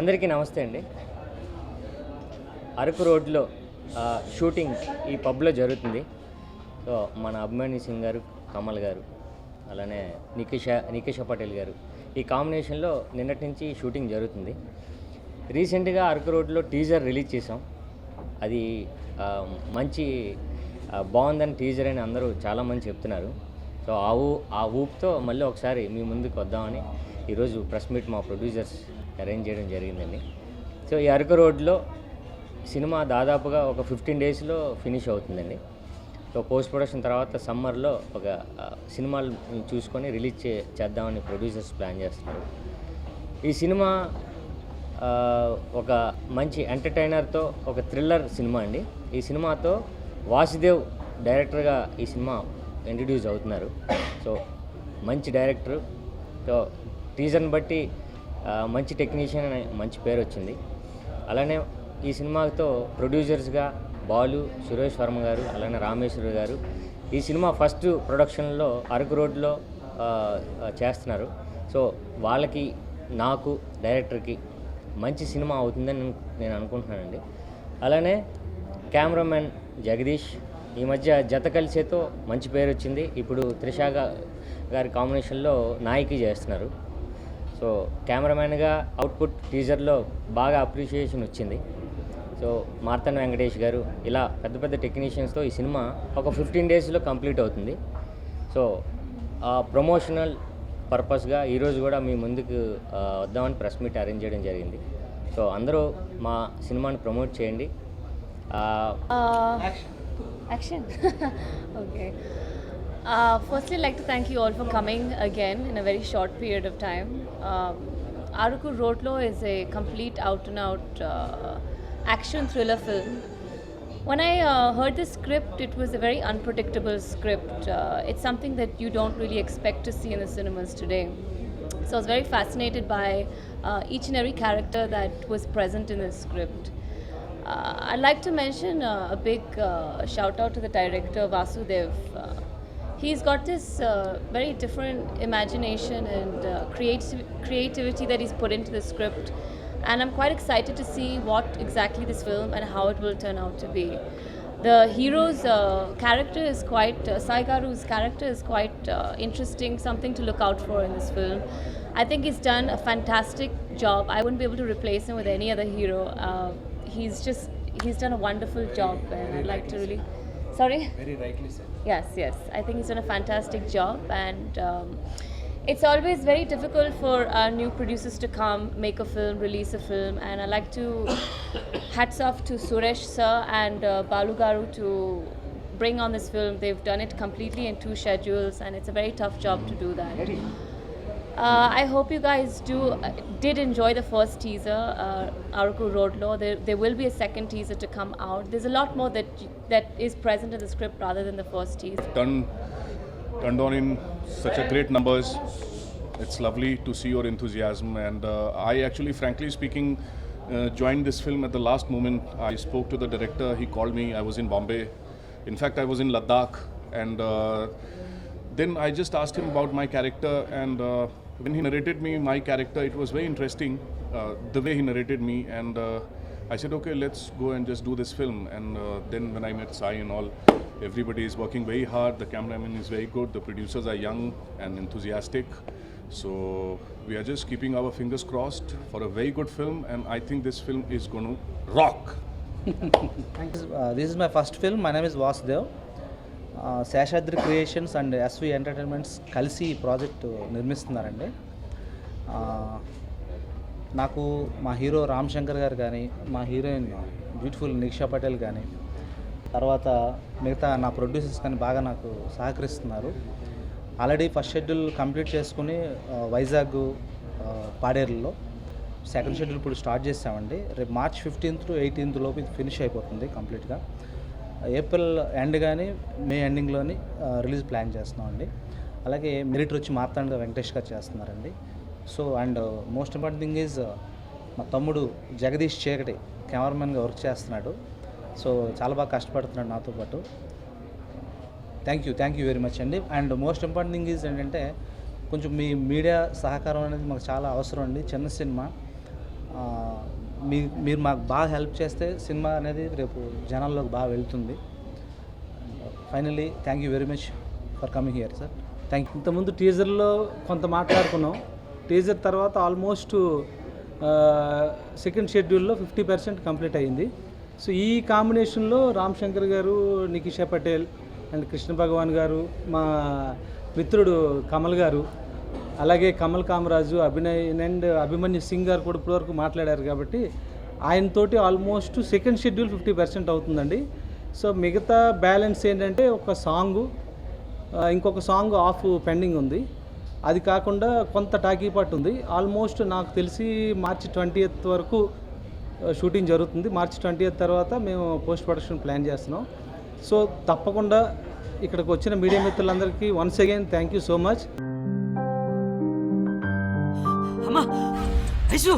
అందరికీ నమస్తే అండి. అరకు రోడ్లో షూటింగ్ ఈ పబ్లో జరుగుతుంది. సో మన అభిమాని సింగ్ గారు, కమల్ గారు, అలానే నికేష పటేల్ గారు ఈ కాంబినేషన్లో నిన్నటి నుంచి షూటింగ్ జరుగుతుంది. రీసెంట్గా అరకు రోడ్లో టీజర్ రిలీజ్ చేసాం. అది మంచి బాగుందని టీజర్ అని అందరూ చాలామంది చెప్తున్నారు. సో ఆ ఊపుతో మళ్ళీ ఒకసారి మీ ముందుకు వద్దామని ఈరోజు ప్రెస్ మీట్ మా ప్రొడ్యూసర్స్ అరేంజ్ చేయడం జరిగిందండి. సో ఈ అరకు రోడ్లో సినిమా దాదాపుగా ఒక 15 డేస్లో ఫినిష్ అవుతుందండి. సో పోస్ట్ ప్రొడక్షన్ తర్వాత సమ్మర్లో ఒక సినిమాలు చూసుకొని రిలీజ్ చేద్దామని ప్రొడ్యూసర్స్ ప్లాన్ చేస్తున్నారు. ఈ సినిమా ఒక మంచి ఎంటర్టైనర్తో ఒక థ్రిల్లర్ సినిమా అండి. ఈ సినిమాతో వాసుదేవ్ డైరెక్టర్గా ఈ సినిమా ఇంట్రడ్యూస్ అవుతున్నారు. సో మంచి డైరెక్టర్. సో టీజర్ని బట్టి మంచి టెక్నీషియన్ అనే మంచి పేరు వచ్చింది. అలానే ఈ సినిమాతో ప్రొడ్యూసర్స్గా బాలు, సురేష్ వర్మ గారు, అలానే రామేశ్వర్ గారు ఈ సినిమా ఫస్ట్ ప్రొడక్షన్లో అరకు రోడ్లో చేస్తున్నారు. సో వాళ్ళకి, నాకు, డైరెక్టర్కి మంచి సినిమా అవుతుందని నేను అనుకుంటున్నానండి. అలానే కెమెరామెన్ జగదీష్ ఈ మధ్య జత కలిసేతో మంచి పేరు వచ్చింది. ఇప్పుడు త్రిష గారి కాంబినేషన్లో నాయకి చేస్తున్నారు. సో కెమెరామెన్గా అవుట్పుట్ టీజర్లో బాగా అప్రిషియేషన్ వచ్చింది. సో మార్తన్ వెంకటేష్ గారు ఇలా పెద్ద పెద్ద టెక్నీషియన్స్తో ఈ సినిమా ఒక 15 డేస్లో కంప్లీట్ అవుతుంది. సో ప్రమోషనల్ పర్పస్గా ఈరోజు కూడా మీ ముందుకు వద్దామని ప్రెస్ మీట్ అరేంజ్ చేయడం జరిగింది. సో అందరూ మా సినిమాని ప్రమోట్ చేయండి. Action. Okay. Firstly, I'd like to thank you all for coming again in a very short period of time. Araku Roadlo is a complete out-and-out action thriller film. When I heard the script, it was a very unpredictable script. It's something that you don't really expect to see in the cinemas today. So I was very fascinated by each and every character that was present in the script. I'd like to mention a big shout out to the director Vasudev. He's got this very different imagination and creativity that he's put into the script, and I'm quite excited to see what exactly this film and how it will turn out to be. The hero's character is quite, Saigaru's character is quite interesting, something to look out for in this film. I think he's done a fantastic job. I wouldn't be able to replace him with any other hero. He's done a wonderful job, and I'd like to really... Sorry? Very rightly said. Yes. I think he's done a fantastic job, and it's always very difficult for new producers to come, make a film, release a film, and I'd like to hats off to Suresh sir and Balu Garu to bring on this film. They've done it completely in 2 schedules, and it's a very tough job to do that. I hope you guys did enjoy the first teaser, Araku Roadlo. There will be a second teaser to come out. There's a lot more that is present in the script rather than the first teaser. Turned on in such a great numbers. It's lovely to see your enthusiasm, and I actually, frankly speaking, joined this film at the last moment. I spoke to the director. He called me. I was in Bombay. In fact, I was in Ladakh, and then I just asked him about my character, and when he narrated me my character, it was very interesting the way he narrated me, and I said, okay, let's go and just do this film. And then when I met Sai and all, everybody is working very hard. The cameraman is very good. The producers are young and enthusiastic. So we are just keeping our fingers crossed for a very good film, and I think this film is going to rock. This is my first film. My name is Vasudev. Seshadri creations and SV entertainments కలిసి ఈ project నిర్మిస్తున్నారండి. నాకు మా hero Ram Shankar గారు కానీ, మా heroine beautiful నికేష Patel కానీ, తర్వాత మిగతా నా ప్రొడ్యూసర్స్ కానీ బాగా నాకు సహకరిస్తున్నారు. ఆల్రెడీ ఫస్ట్ షెడ్యూల్ కంప్లీట్ చేసుకుని వైజాగ్, పాడేరులో సెకండ్ షెడ్యూల్ ఇప్పుడు స్టార్ట్ చేసామండి. రేపు March 15th to 18th లోపు ఇది ఫినిష్ అయిపోతుంది కంప్లీట్గా. ఏప్రిల్ ఎండ్ కానీ మే ఎండింగ్లోని రిలీజ్ ప్లాన్ చేస్తున్నామండి. అలాగే మిలిటరీ వచ్చి మార్తాండ వెంకటేష్ గారు చేస్తున్నారండి. So and most important thing is మా తమ్ముడు జగదీష్ చీకటి కెమెరామెన్గా వర్క్ చేస్తున్నాడు. సో చాలా బాగా కష్టపడుతున్నాడు నాతో పాటు. థ్యాంక్ యూ వెరీ మచ్ అండి. And most important thing is ఏంటంటే కొంచెం మీ మీడియా సహకారం అనేది మాకు చాలా అవసరం అండి. చిన్న సినిమా మీరు మాకు బాగా హెల్ప్ చేస్తే సినిమా అనేది రేపు జనాల్లోకి బాగా వెళ్తుంది. Finally thank you very much for coming here sir. Thank you. ఇంతకుముందు టీజర్లో కొంత మాట్లాడుకున్నాం. టీజర్ తర్వాత ఆల్మోస్ట్ సెకండ్ షెడ్యూల్లో 50% కంప్లీట్ అయ్యింది. సో ఈ కాంబినేషన్లో రామ్ శంకర్ గారు, నికిషా పటేల్ అండ్ కృష్ణ భగవాన్ గారు, మా మిత్రుడు కమల్ గారు, అలాగే కమల్ కామరాజు, అభినయ్ అండ్ అభిమన్యు సింగ్ గారు కూడా ఇప్పటివరకు మాట్లాడారు కాబట్టి ఆయనతోటి ఆల్మోస్ట్ సెకండ్ షెడ్యూల్ 50% అవుతుందండి. సో మిగతా బ్యాలెన్స్ ఏంటంటే ఒక సాంగు, ఇంకొక సాంగ్ ఆఫ్ పెండింగ్ ఉంది. అది కాకుండా కొంత టాకీ పార్ట్ ఉంది. ఆల్మోస్ట్ నాకు తెలిసి మార్చి 20th వరకు షూటింగ్ జరుగుతుంది. మార్చి 20th తర్వాత మేము పోస్ట్ ప్రొడక్షన్ ప్లాన్ చేస్తున్నాం. సో తప్పకుండా ఇక్కడికి వచ్చిన మీడియా మిత్రులందరికీ once again thank you so much. అమ్మా ఐసు